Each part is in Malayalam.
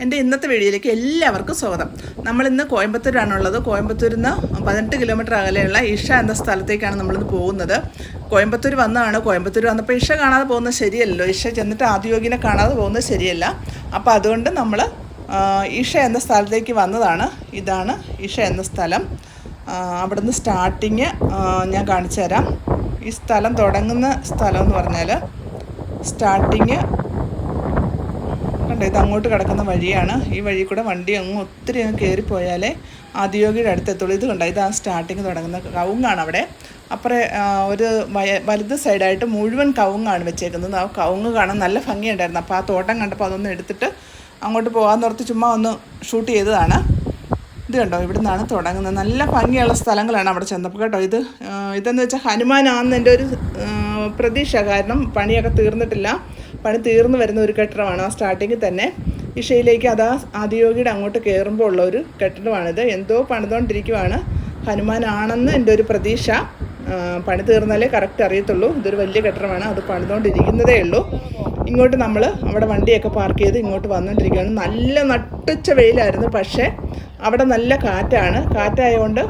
എൻ്റെ ഇന്നത്തെ വീഡിയോയിലേക്ക് എല്ലാവർക്കും സ്വാഗതം. നമ്മളിന്ന് കോയമ്പത്തൂരാണുള്ളത്. കോയമ്പത്തൂരിൽ നിന്ന് 18 കിലോമീറ്റർ അകലെയുള്ള ഇഷ എന്ന സ്ഥലത്തേക്കാണ് നമ്മളിന്ന് പോകുന്നത്. കോയമ്പത്തൂർ വന്നതാണ്. കോയമ്പത്തൂർ വന്നപ്പോൾ ഇഷ കാണാതെ പോകുന്നത് ശരിയല്ലല്ലോ. ഇഷ ചെന്നിട്ട് ആദിയോഗിനെ കാണാതെ പോകുന്നത് ശരിയല്ല. അപ്പോൾ അതുകൊണ്ട് നമ്മൾ ഇഷ എന്ന സ്ഥലത്തേക്ക് വന്നതാണ്. ഇതാണ് ഇഷ എന്ന സ്ഥലം. അവിടുന്ന് സ്റ്റാർട്ടിങ് ഞാൻ കാണിച്ചു തരാം. ഈ സ്ഥലം തുടങ്ങുന്ന സ്ഥലം എന്ന് പറഞ്ഞാൽ സ്റ്റാർട്ടിങ് കണ്ടോ, ഇത് അങ്ങോട്ട് കിടക്കുന്ന വഴിയാണ്. ഈ വഴി കൂടെ വണ്ടി ഒത്തിരി കയറിപ്പോയാലേ ആദിയോഗിയുടെ അടുത്തെത്തുള്ളൂ. ഇത് കണ്ടോ, ഇതാണ് സ്റ്റാർട്ടിങ് തുടങ്ങുന്ന കവുങ്ങാണ് അവിടെ. അപ്പുറം ഒരു വലത് സൈഡായിട്ട് മുഴുവൻ കവുങ്ങാണ് വെച്ചേക്കുന്നത്. ആ കവുങ്ങ് കാണാൻ നല്ല ഭംഗിയുണ്ടായിരുന്നു. അപ്പോൾ ആ തോട്ടം കണ്ടപ്പോൾ അതൊന്ന് എടുത്തിട്ട് അങ്ങോട്ട് പോകാൻ ഓർത്ത് ചുമ്മാ ഒന്ന് ഷൂട്ട് ചെയ്തതാണ്. ഇത് കണ്ടോ, ഇവിടെ നിന്നാണ് തുടങ്ങുന്നത്. നല്ല ഭംഗിയുള്ള സ്ഥലങ്ങളാണ് അവിടെ ചെന്നപ്പോൾ കേട്ടോ. ഇതെന്ന് വെച്ചാൽ ഹനുമാനാണെന്ന് എൻ്റെ ഒരു പ്രതീക്ഷ. കാരണം പണിയൊക്കെ തീർന്നിട്ടില്ല. പണി തീർന്നു വരുന്ന ഒരു കെട്ടിടമാണ്. ആ സ്റ്റാർട്ടിങ്ങിൽ തന്നെ ഇഷയിലേക്ക് അതാ ആദിയോഗിയുടെ അങ്ങോട്ട് കയറുമ്പോൾ ഉള്ള ഒരു കെട്ടിടമാണിത്. എന്തോ പണിതുകൊണ്ടിരിക്കുവാണ്. ഹനുമാനാണെന്ന് എൻ്റെ ഒരു പ്രതീക്ഷ. പണി തീർന്നാലേ കറക്റ്റ് അറിയത്തുള്ളൂ. ഇതൊരു വലിയ കെട്ടിടമാണ്. അത് പണിതുകൊണ്ടിരിക്കുന്നതേ ഉള്ളൂ. ഇങ്ങോട്ട് നമ്മൾ അവിടെ വണ്ടിയൊക്കെ പാർക്ക് ചെയ്ത് ഇങ്ങോട്ട് വന്നുകൊണ്ടിരിക്കുകയാണ്. നല്ല നട്ടുച്ച വെയിലായിരുന്നു. പക്ഷേ അവിടെ നല്ല കാറ്റാണ്. കാറ്റായതുകൊണ്ട്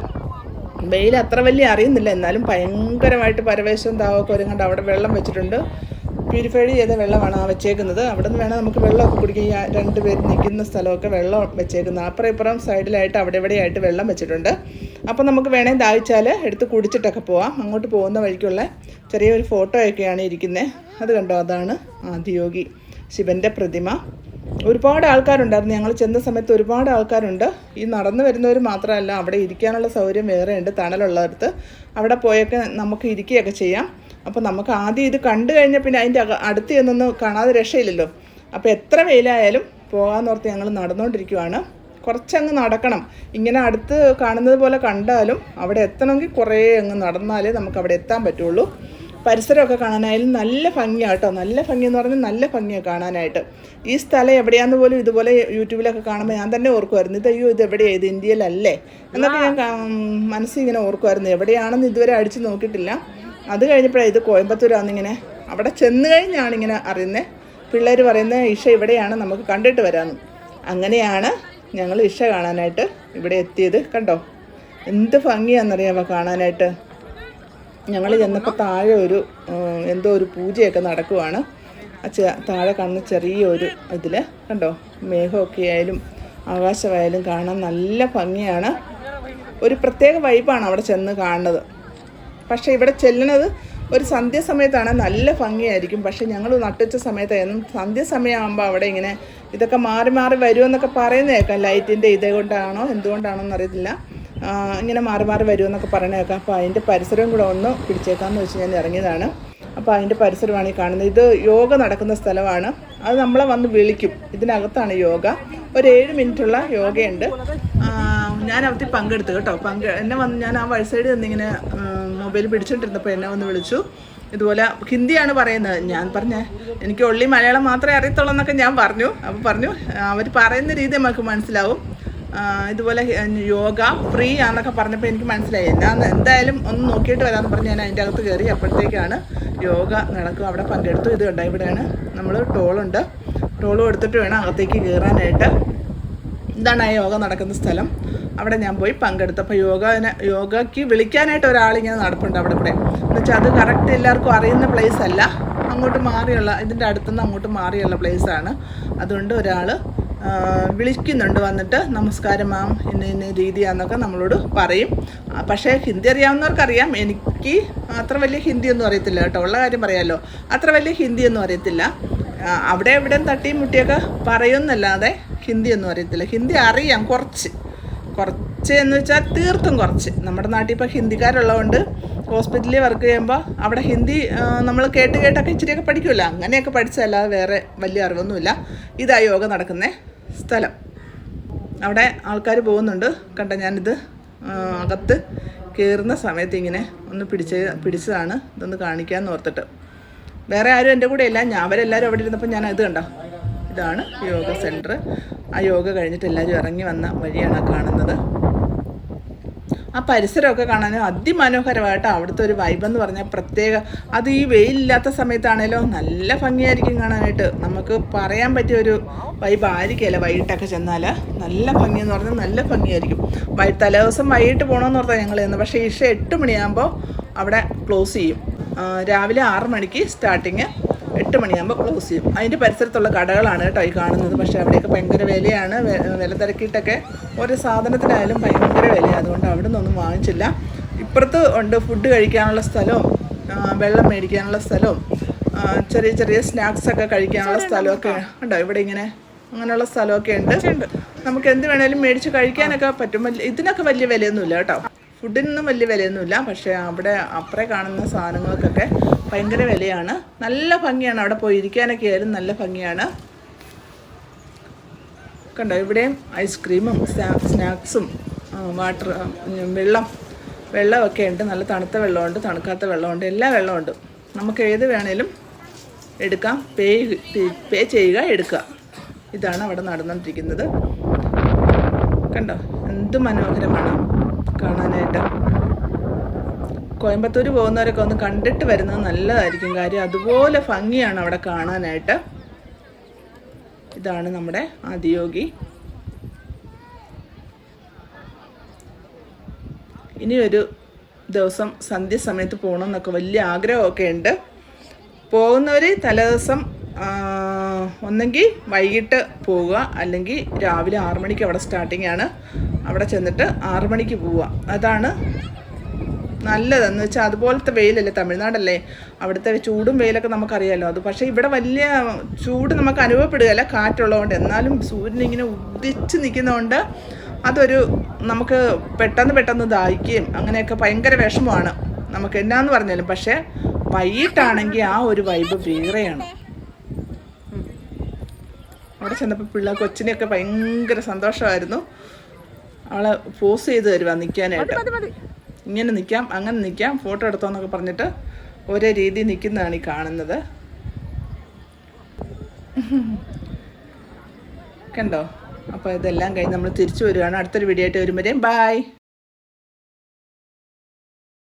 വെയിൽ അത്ര വലിയ അറിയുന്നില്ല. എന്നാലും ഭയങ്കരമായിട്ട് പരവേശവും ദാഹമൊക്കെ വരും. കണ്ട് അവിടെ വെള്ളം വെച്ചിട്ടുണ്ട്. പ്യൂരിഫൈഡ് ചെയ്ത വെള്ളമാണ് ആ വെച്ചേക്കുന്നത്. അവിടെ നിന്ന് വേണം നമുക്ക് വെള്ളമൊക്കെ കുടിക്കാൻ. ഈ രണ്ടുപേർ നിൽക്കുന്ന സ്ഥലമൊക്കെ വെള്ളം വെച്ചേക്കുന്നത്. അപ്പുറം ഇപ്പുറം സൈഡിലായിട്ട് അവിടെ ഇവിടെയായിട്ട് വെള്ളം വെച്ചിട്ടുണ്ട്. അപ്പോൾ നമുക്ക് വേണേൽ ദാഹിച്ചാൽ എടുത്ത് കുടിച്ചിട്ടൊക്കെ പോവാം. അങ്ങോട്ട് പോകുന്ന വഴിക്കുള്ള ചെറിയൊരു ഫോട്ടോയൊക്കെയാണ് ഇരിക്കുന്നത്. അത് കണ്ടോ, അതാണ് ആദിയോഗി ശിവൻ്റെ പ്രതിമ. ഒരുപാട് ആൾക്കാരുണ്ടായിരുന്നു. ഞങ്ങൾ ചെന്ന സമയത്ത് ഒരുപാട് ആൾക്കാരുണ്ട്. ഈ നടന്നു വരുന്നവർ മാത്രമല്ല, അവിടെ ഇരിക്കാനുള്ള സൗകര്യം വേറെ ഉണ്ട്. തണലുള്ളിടത്ത് അവിടെ പോയൊക്കെ നമുക്ക് ഇരിക്കുകയൊക്കെ ചെയ്യാം. അപ്പോൾ നമുക്ക് ആദ്യം ഇത് കണ്ടു കഴിഞ്ഞാൽ പിന്നെ അതിൻ്റെ അടുത്ത് ചെന്നൊന്നും കാണാതെ രക്ഷയില്ലല്ലോ. അപ്പോൾ എത്ര വെയിലായാലും പോകാമെന്നോർത്ത് ഞങ്ങൾ നടന്നുകൊണ്ടിരിക്കുവാണ്. കുറച്ചങ്ങ് നടക്കണം. ഇങ്ങനെ അടുത്ത് കാണുന്നത് പോലെ കണ്ടാലും അവിടെ എത്തണമെങ്കിൽ കുറേ അങ്ങ് നടന്നാലേ നമുക്ക് അവിടെ എത്താൻ പറ്റുള്ളൂ. പരിസരമൊക്കെ കാണാനായാലും നല്ല ഭംഗിയാണ് കേട്ടോ. നല്ല ഭംഗിയെന്ന് പറഞ്ഞാൽ നല്ല ഭംഗിയാണ് കാണാനായിട്ട്. ഈ സ്ഥലം എവിടെയാണെന്ന് പോലും ഇതുപോലെ യൂട്യൂബിലൊക്കെ കാണുമ്പോൾ ഞാൻ തന്നെ ഓർക്കുമായിരുന്നു, ഇത് എവിടെയാണ്, ഇത് ഇന്ത്യയിലല്ലേ എന്നൊക്കെ ഞാൻ മനസ്സിൽ ഇങ്ങനെ ഓർക്കുമായിരുന്നു. എവിടെയാണെന്ന് ഇതുവരെ അടിച്ച് നോക്കിയിട്ടില്ല. അത് കഴിഞ്ഞപ്പോഴാണ് ഇത് കോയമ്പത്തൂരാണെന്നിങ്ങനെ അവിടെ ചെന്ന് കഴിഞ്ഞാണ് ഇങ്ങനെ അറിയുന്നത്. പിള്ളേർ പറയുന്നത് ഇഷ ഇവിടെയാണ്, നമുക്ക് കണ്ടിട്ട് വരാമെന്ന്. അങ്ങനെയാണ് ഞങ്ങൾ ഇഷ കാണാനായിട്ട് ഇവിടെ എത്തിയത്. കണ്ടോ എന്ത് ഭംഗിയാണെന്നറിയാമോ കാണാനായിട്ട്. ഞങ്ങൾ ചെന്നപ്പോൾ താഴെ എന്തോ ഒരു പൂജയൊക്കെ നടക്കുവാണ്. താഴെ കാണുന്ന ചെറിയൊരു ഇതിൽ കണ്ടോ, മേഘമൊക്കെ ആയാലും ആകാശമായാലും കാണാൻ നല്ല ഭംഗിയാണ്. ഒരു പ്രത്യേക വൈബാണ് അവിടെ ചെന്ന് കാണുന്നത്. പക്ഷേ ഇവിടെ ചെല്ലുന്നത് ഒരു സന്ധ്യാസമയത്താണ്. നല്ല ഭംഗിയായിരിക്കും. പക്ഷേ ഞങ്ങൾ നട്ടുച്ച സമയത്തായിരുന്നു. സന്ധ്യാസമയമാകുമ്പോൾ അവിടെ ഇങ്ങനെ ഇതൊക്കെ മാറി മാറി വരുമെന്നൊക്കെ പറയുന്നത് കേൾക്കാം. ലൈറ്റിൻ്റെ ഇതുകൊണ്ടാണോ എന്തുകൊണ്ടാണോ എന്നറിയത്തില്ല. ഇങ്ങനെ മാറി മാറി വരുമെന്നൊക്കെ പറയണ കേൾക്കാം. അപ്പോൾ അതിൻ്റെ പരിസരവും കൂടെ ഒന്ന് പിടിച്ചേക്കാമെന്ന് വെച്ച് ഞാൻ ഇറങ്ങിയതാണ്. അപ്പോൾ അതിൻ്റെ പരിസരമാണ് ഈ കാണുന്നത്. ഇത് യോഗ നടക്കുന്ന സ്ഥലമാണ്. അത് നമ്മളെ വന്ന് വിളിക്കും. ഇതിനകത്താണ് യോഗ. ഒരു 7 മിനിറ്റുള്ള യോഗയുണ്ട്. ഞാൻ അവത്തിൽ പങ്കെടുത്തു കേട്ടോ. എന്നെ വന്ന് ഞാൻ ആ വഴി സൈഡിൽ നിന്നിങ്ങനെ മൊബൈൽ പിടിച്ചിട്ടിരുന്നപ്പോൾ എന്നെ വന്ന് വിളിച്ചു. ഇതുപോലെ ഹിന്ദിയാണ് പറയുന്നത്. ഞാൻ എനിക്ക് ഒള്ളി മലയാളം മാത്രമേ അറിയത്തുള്ളൂ എന്നൊക്കെ ഞാൻ പറഞ്ഞു. അപ്പോൾ പറഞ്ഞു അവർ പറയുന്ന രീതി നമുക്ക് മനസ്സിലാവും. ഇതുപോലെ യോഗ ഫ്രീ ആണെന്നൊക്കെ പറഞ്ഞപ്പോൾ എനിക്ക് മനസ്സിലായി. ഞാൻ എന്തായാലും ഒന്ന് നോക്കിയിട്ട് വരാമെന്ന് പറഞ്ഞ് ഞാൻ അതിൻ്റെ അകത്ത് കയറി. അപ്പോഴത്തേക്കാണ് യോഗ നടക്കും. അവിടെ പങ്കെടുത്തു. ഇത് കണ്ടോ, ഇവിടെയാണ് നമ്മൾ ടോളുണ്ട്. ടോൾ കൊടുത്തിട്ട് വേണം അകത്തേക്ക് കയറാനായിട്ട്. ഇതാണ് ആ യോഗ നടക്കുന്ന സ്ഥലം. അവിടെ ഞാൻ പോയി പങ്കെടുത്തപ്പോൾ യോഗയ്ക്ക് വിളിക്കാനായിട്ട് ഒരാളിങ്ങനെ നടപ്പുണ്ട് അവിടെ കൂടെ. എന്നുവെച്ചാൽ അത് കറക്റ്റ് എല്ലാവർക്കും അറിയുന്ന പ്ലേസ് അല്ല. അങ്ങോട്ട് മാറിയുള്ള, ഇതിൻ്റെ അടുത്തുനിന്ന് അങ്ങോട്ട് മാറിയുള്ള പ്ലേസാണ്. അതുകൊണ്ട് ഒരാൾ വിളിക്കുന്നുണ്ട് വന്നിട്ട്, നമസ്കാരം മാം, ഇന്ന രീതിയാണെന്നൊക്കെ നമ്മളോട് പറയും. പക്ഷേ ഹിന്ദി അറിയാവുന്നവർക്കറിയാം. എനിക്ക് അത്ര വലിയ ഹിന്ദിയൊന്നും അറിയത്തില്ല കേട്ടോ. ഉള്ള കാര്യം പറയാമല്ലോ. അത്ര വലിയ ഹിന്ദിയൊന്നും അറിയത്തില്ല. അവിടെ എവിടെയും തട്ടിയും മുട്ടിയൊക്കെ പറയുമെന്നല്ലാതെ ഹിന്ദിയൊന്നും അറിയത്തില്ല. ഹിന്ദി അറിയാം, കുറച്ച് എന്ന് വെച്ചാൽ തീർത്തും കുറച്ച്. നമ്മുടെ നാട്ടിൽ ഇപ്പോൾ ഹിന്ദിക്കാരുള്ളതുകൊണ്ട് ഹോസ്പിറ്റലിൽ വർക്ക് ചെയ്യുമ്പോൾ അവിടെ ഹിന്ദി നമ്മൾ കേട്ടൊക്കെ ഇച്ചിരിയൊക്കെ പഠിക്കുമല്ലോ. അങ്ങനെയൊക്കെ പഠിച്ചതല്ലാതെ വേറെ വലിയ അറിവൊന്നുമില്ല. ഇതാ യോഗ നടക്കുന്ന സ്ഥലം. അവിടെ ആൾക്കാർ പോകുന്നുണ്ട്. കണ്ട, ഞാനിത് അകത്ത് കയറുന്ന സമയത്ത് ഇങ്ങനെ ഒന്ന് പിടിച്ചതാണ്. ഇതൊന്ന് കാണിക്കാമെന്ന് ഓർത്തിട്ട്. വേറെ ആരും എൻ്റെ കൂടെ ഇല്ല. അവരെല്ലാവരും അവിടെ ഇരുന്നപ്പോൾ ഞാൻ ഇത് കണ്ടോ, ഇതാണ് യോഗ സെൻറ്റർ. ആ യോഗ കഴിഞ്ഞിട്ട് എല്ലാവരും ഇറങ്ങി വന്ന വഴിയാണ് കാണുന്നത്. ആ പരിസരമൊക്കെ കാണാനും അതിമനോഹരമായിട്ട് അവിടുത്തെ ഒരു വൈബെന്ന് പറഞ്ഞാൽ പ്രത്യേക. അത് ഈ വെയിലില്ലാത്ത സമയത്താണേലോ നല്ല ഭംഗിയായിരിക്കും കാണാനായിട്ട്. നമുക്ക് പറയാൻ പറ്റിയ ഒരു വൈബ് ആയിരിക്കുമല്ല. വൈകിട്ടൊക്കെ ചെന്നാൽ നല്ല ഭംഗിയെന്ന് പറഞ്ഞാൽ നല്ല ഭംഗിയായിരിക്കും. തലേദിവസം വൈകിട്ട് പോകണമെന്ന് പറഞ്ഞാൽ ഞങ്ങൾ ചെന്ന്, പക്ഷേ 8 മണിയാകുമ്പോൾ അവിടെ ക്ലോസ് ചെയ്യും. രാവിലെ 6 മണിക്ക് സ്റ്റാർട്ടിങ്, 8 മണിയാകുമ്പോൾ ക്ലോസ് ചെയ്യും. അതിൻ്റെ പരിസരത്തുള്ള കടകളാണ് കേട്ടോ ഈ കാണുന്നത്. പക്ഷേ അവിടെയൊക്കെ ഭയങ്കര വിലയാണ്. വില തിരക്കിയിട്ടൊക്കെ ഓരോ സാധനത്തിനായാലും ഭയങ്കര വിലയാണ്. അതുകൊണ്ട് അവിടെ നിന്നൊന്നും വാങ്ങിച്ചില്ല. ഇപ്പുറത്ത് ഉണ്ട് ഫുഡ് കഴിക്കാനുള്ള സ്ഥലവും വെള്ളം മേടിക്കാനുള്ള സ്ഥലവും ചെറിയ ചെറിയ സ്നാക്സൊക്കെ കഴിക്കാനുള്ള സ്ഥലമൊക്കെ ഉണ്ടോ ഇവിടെ. ഇങ്ങനെ അങ്ങനെയുള്ള സ്ഥലമൊക്കെ ഉണ്ട്. നമുക്ക് എന്ത് വേണേലും മേടിച്ച് കഴിക്കാനൊക്കെ പറ്റും. ഇതിനൊക്കെ വലിയ വിലയൊന്നുമില്ല കേട്ടോ. ഫുഡിനൊന്നും വലിയ വിലയൊന്നുമില്ല. പക്ഷേ അവിടെ അപ്പുറേ കാണുന്ന സാധനങ്ങൾക്കൊക്കെ ഭയങ്കര വിലയാണ്. നല്ല ഭംഗിയാണ് അവിടെ പോയി ഇരിക്കാനൊക്കെ ആയാലും നല്ല ഭംഗിയാണ്. കണ്ടോ ഇവിടെയും ഐസ്ക്രീമും സ്നാക്സും വാട്ടർ വെള്ളമൊക്കെ ഉണ്ട്. നല്ല തണുത്ത വെള്ളമുണ്ട്, തണുക്കാത്ത വെള്ളമുണ്ട്, എല്ലാ വെള്ളമുണ്ട്. നമുക്ക് ഏത് വേണേലും എടുക്കാം. പേ ചെയ്യുക, എടുക്കുക. ഇതാണ് അവിടെ നടന്നുകൊണ്ടിരിക്കുന്നത്. കണ്ടോ എന്ത് മനോഹരമാണ് കാണാനായിട്ട്. കോയമ്പത്തൂർ പോകുന്നവരൊക്കെ ഒന്ന് കണ്ടിട്ട് വരുന്നത് നല്ലതായിരിക്കും. കാര്യം അതുപോലെ ഭംഗിയാണ് അവിടെ കാണാനായിട്ട്. ഇതാണ് നമ്മുടെ ആദിയോഗി. ഇനിയൊരു ദിവസം സന്ധ്യസമയത്ത് പോകണമെന്നൊക്കെ വലിയ ആഗ്രഹമൊക്കെ ഉണ്ട്. പോകുന്നവർ തലേദിവസം ഒന്നെങ്കിൽ വൈകിട്ട് പോവുക, അല്ലെങ്കിൽ രാവിലെ 6 മണിക്ക് അവിടെ സ്റ്റാർട്ടിംഗ് ആണ്. അവിടെ ചെന്നിട്ട് 6 മണിക്ക് പോവുക. അതാണ് നല്ലതെന്ന് വെച്ചാൽ അതുപോലത്തെ വെയിലല്ലേ, തമിഴ്നാടല്ലേ, അവിടുത്തെ ചൂടും വെയിലൊക്കെ നമുക്കറിയാമല്ലോ. അത് പക്ഷേ ഇവിടെ വലിയ ചൂട് നമുക്ക് അനുഭവപ്പെടുകയല്ല, കാറ്റുള്ളതുകൊണ്ട്. എന്നാലും സൂര്യനിങ്ങനെ ഉദിച്ച് നിൽക്കുന്നതുകൊണ്ട് അതൊരു നമുക്ക് പെട്ടെന്ന് ദാഹിക്കുകയും അങ്ങനെയൊക്കെ ഭയങ്കര വിഷമമാണ് നമുക്ക് എന്നാന്ന് പറഞ്ഞാലും. പക്ഷേ വൈകിട്ടാണെങ്കിൽ ആ ഒരു വൈബ് വേറെയാണ്. അവിടെ ചെന്നപ്പോൾ കൊച്ചിനെയൊക്കെ ഭയങ്കര സന്തോഷമായിരുന്നു. അവളെ പോസ് ചെയ്ത് തരുവാ നിൽക്കാനായിട്ട്. ഇങ്ങനെ നിൽക്കാം, അങ്ങനെ നിൽക്കാം, ഫോട്ടോ എടുത്തോന്നൊക്കെ പറഞ്ഞിട്ട് ഒരേ രീതി നിൽക്കുന്നതാണ് ഈ കാണുന്നത്. കണ്ടോ? അപ്പോൾ ഇതെല്ലാം കഴിഞ്ഞ് നമ്മൾ തിരിച്ചു വരികയാണ്. അടുത്തൊരു വീഡിയോ ആയിട്ട് വരുമ്പോഴേ ബൈ.